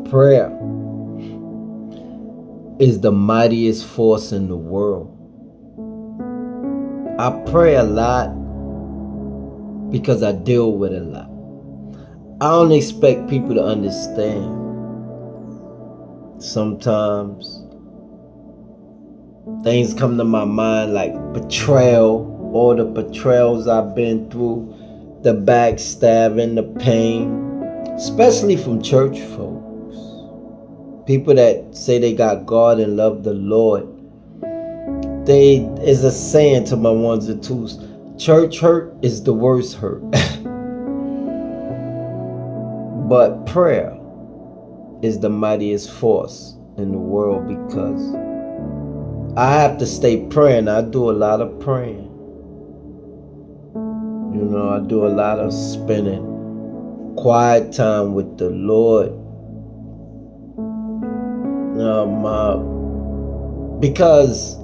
Prayer is the mightiest force in the world. I pray a lot because I deal with a lot. I don't expect people to understand. Sometimes things come to my mind like betrayal, all the betrayals I've been through, the backstabbing, the pain, especially from church folks. People that say they got God and love the Lord. Is a saying to my ones and twos, church hurt is the worst hurt. But prayer is the mightiest force in the world because I have to stay praying. I do a lot of praying. I do a lot of spending quiet time with the Lord. Because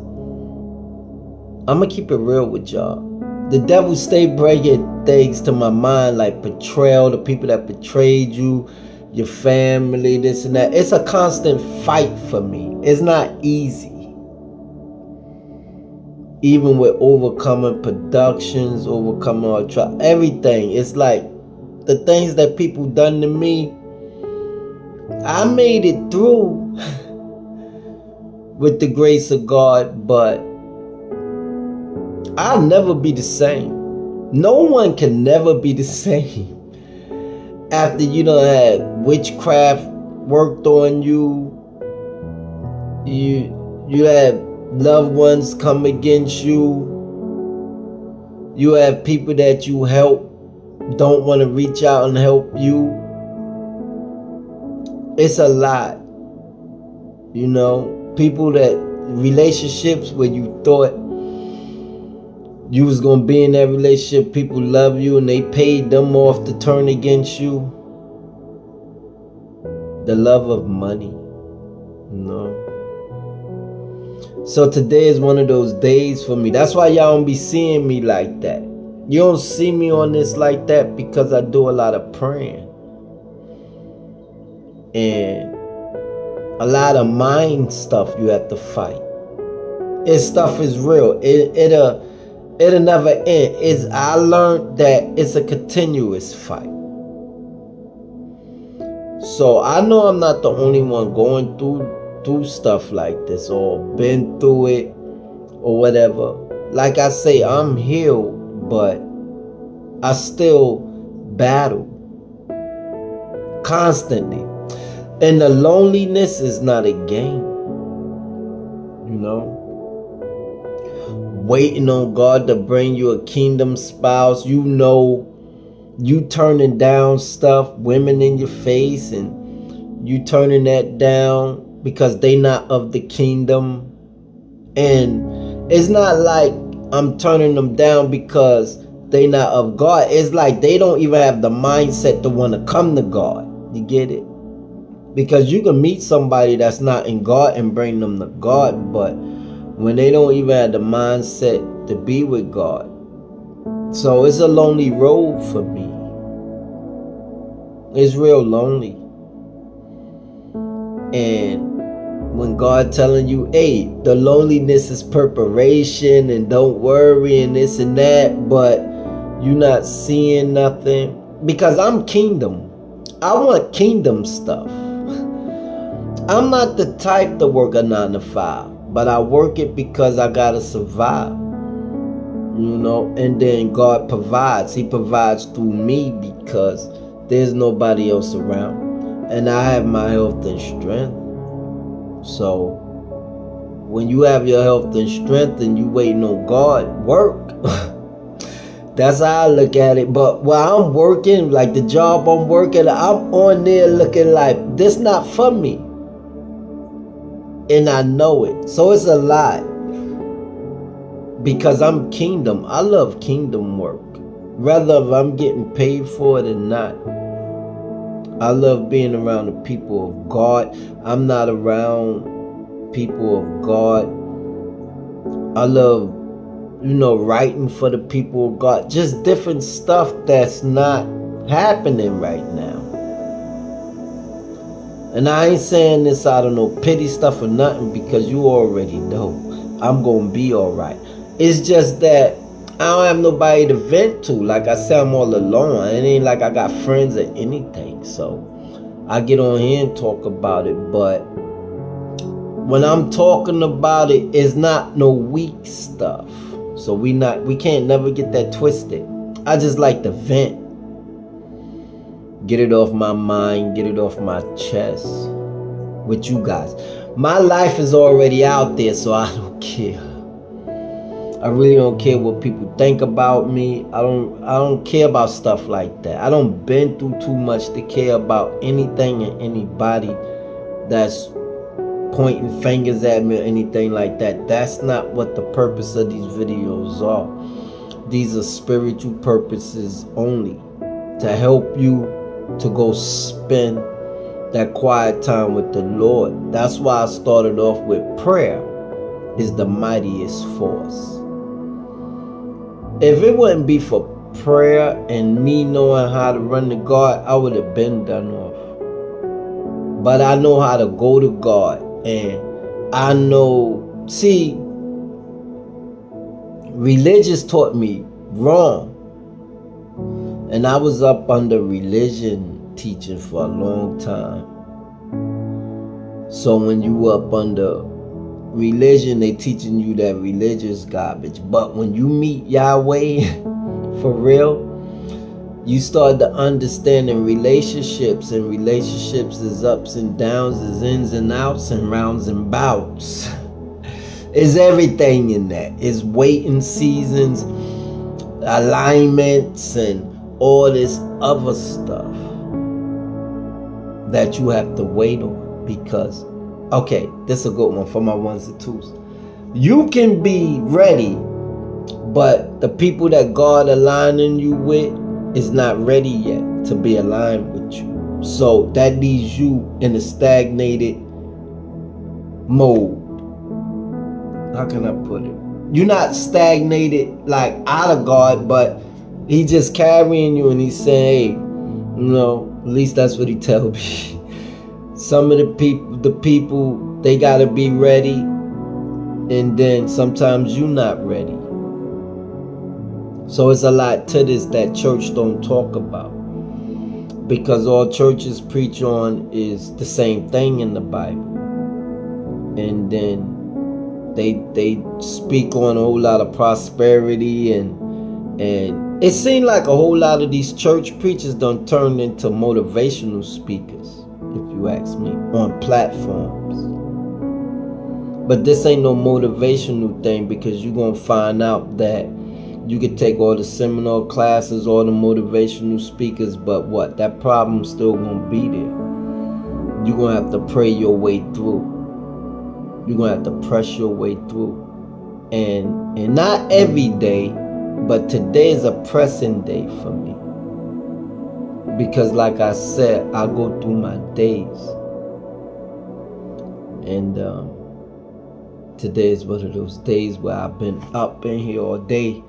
I'm going to keep it real with y'all. The devil stay bringing things to my mind like betrayal, the people that betrayed you, your family, this and that. It's a constant fight for me. It's not easy. Even with overcoming productions, overcoming our trial, everything. It's like the things that people done to me, I made it through with the grace of God, but I'll never be the same. No one can never be the same after you done had witchcraft worked on you. You have loved ones come against you. You have people that you help don't want to reach out and help you. It's a lot. People that relationships where you thought you was going to be in that relationship, people love you and they paid them off to turn against you. The love of money. So today is one of those days for me. That's why y'all don't be seeing me like that. You don't see me on this like that because I do a lot of praying. And a lot of mind stuff you have to fight. This stuff is real. It'll never end. I learned that it's a continuous fight. So I know I'm not the only one going through stuff like this or been through it or whatever. Like I say, I'm healed, but I still battle constantly. And the loneliness is not a game. Waiting on God to bring you a kingdom spouse. You turning down stuff, women in your face, and you turning that down because they not of the kingdom. And it's not like I'm turning them down because they not of God. It's like they don't even have the mindset to want to come to God. You get it? Because you can meet somebody that's not in God and bring them to God, but when they don't even have the mindset to be with God. So it's a lonely road for me. It's real lonely. And when God telling you, hey, the loneliness is preparation and don't worry and this and that, but you not seeing nothing. Because I'm kingdom. I want kingdom stuff. I'm not the type to work a 9 to 5, but I work it because I gotta survive. And then God provides. He provides through me because there's nobody else around. And I have my health and strength. So when you have your health and strength and you waiting on God, work. That's how I look at it. But while I'm working, like the job I'm working, I'm on there looking like this not for me. And I know it. So it's a lot. Because I'm kingdom. I love kingdom work. Whether if I'm getting paid for it or not. I love being around the people of God. I'm not around people of God. I love, writing for the people of God. Just different stuff that's not happening right now. And I ain't saying this out of no pity stuff or nothing, because you already know I'm gonna be alright. It's just that I don't have nobody to vent to. Like I said, I'm all alone. It ain't like I got friends or anything. So I get on here and talk about it. But when I'm talking about it, it's not no weak stuff. So we can't never get that twisted. I just like to vent. Get it off my mind, get it off my chest with you guys. My life is already out there, so I don't care. I really don't care what people think about me. I don't care about stuff like that. I don't been through too much to care about anything and anybody that's pointing fingers at me or anything like that. That's not what the purpose of these videos are. These are spiritual purposes only, to help you to go spend that quiet time with the Lord. That's why I started off with prayer is the mightiest force. If it wouldn't be for prayer and me knowing how to run to God, I would have been done off. But I know how to go to God, and I know, see, religious taught me wrong. And I was up under religion teaching for a long time. So when you up under religion, they teaching you that religious garbage. But when you meet Yahweh for real, you start to understanding relationships, and relationships is ups and downs, is ins and outs, and rounds and bouts. Is everything in that. It's waiting seasons, alignments, and all this other stuff that you have to wait on. Because, okay, this is a good one for my ones and twos. You can be ready, but the people that God aligning you with is not ready yet to be aligned with you. So that leaves you in a stagnated mode. How can I put it? You're not stagnated like out of God, but He just carrying you, and He's saying, hey, at least that's what He tells me. Some of the people, they gotta be ready, and then sometimes you're not ready. So it's a lot to this that church don't talk about, because all churches preach on is the same thing in the Bible, and then they speak on a whole lot of prosperity, and it seems like a whole lot of these church preachers done turned into motivational speakers, if you ask me, on platforms. But this ain't no motivational thing, because you're gonna find out that you could take all the seminar classes, all the motivational speakers, but what? That problem's still gonna be there. You're gonna have to pray your way through. You're gonna have to press your way through. And not every day, but today is a pressing day for me. Because like I said, I go through my days. And today is one of those days where I've been up in here all day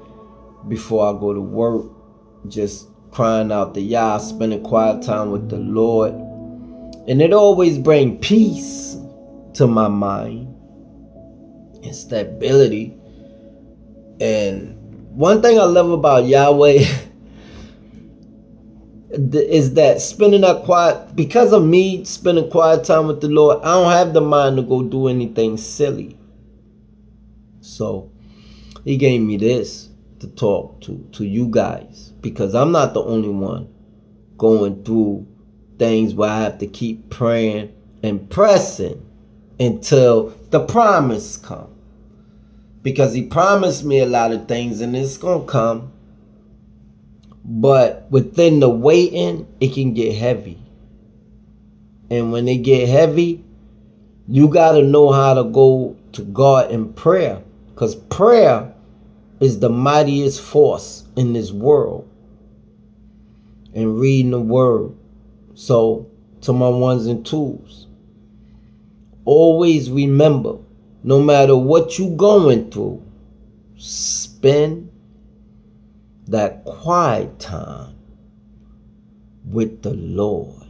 before I go to work, just crying out to Yah, spending quiet time with the Lord. And it always brings peace to my mind and stability. And one thing I love about Yahweh is that spending that quiet, because of me spending quiet time with the Lord, I don't have the mind to go do anything silly. So He gave me this to talk to you guys, because I'm not the only one going through things where I have to keep praying and pressing until the promise comes. Because He promised me a lot of things, and it's gonna come. But within the waiting, it can get heavy. And when it get heavy, you gotta know how to go to God in prayer. Because prayer is the mightiest force in this world. And reading the word. So, to my ones and twos, always remember, no matter what you going through, spend that quiet time with the Lord.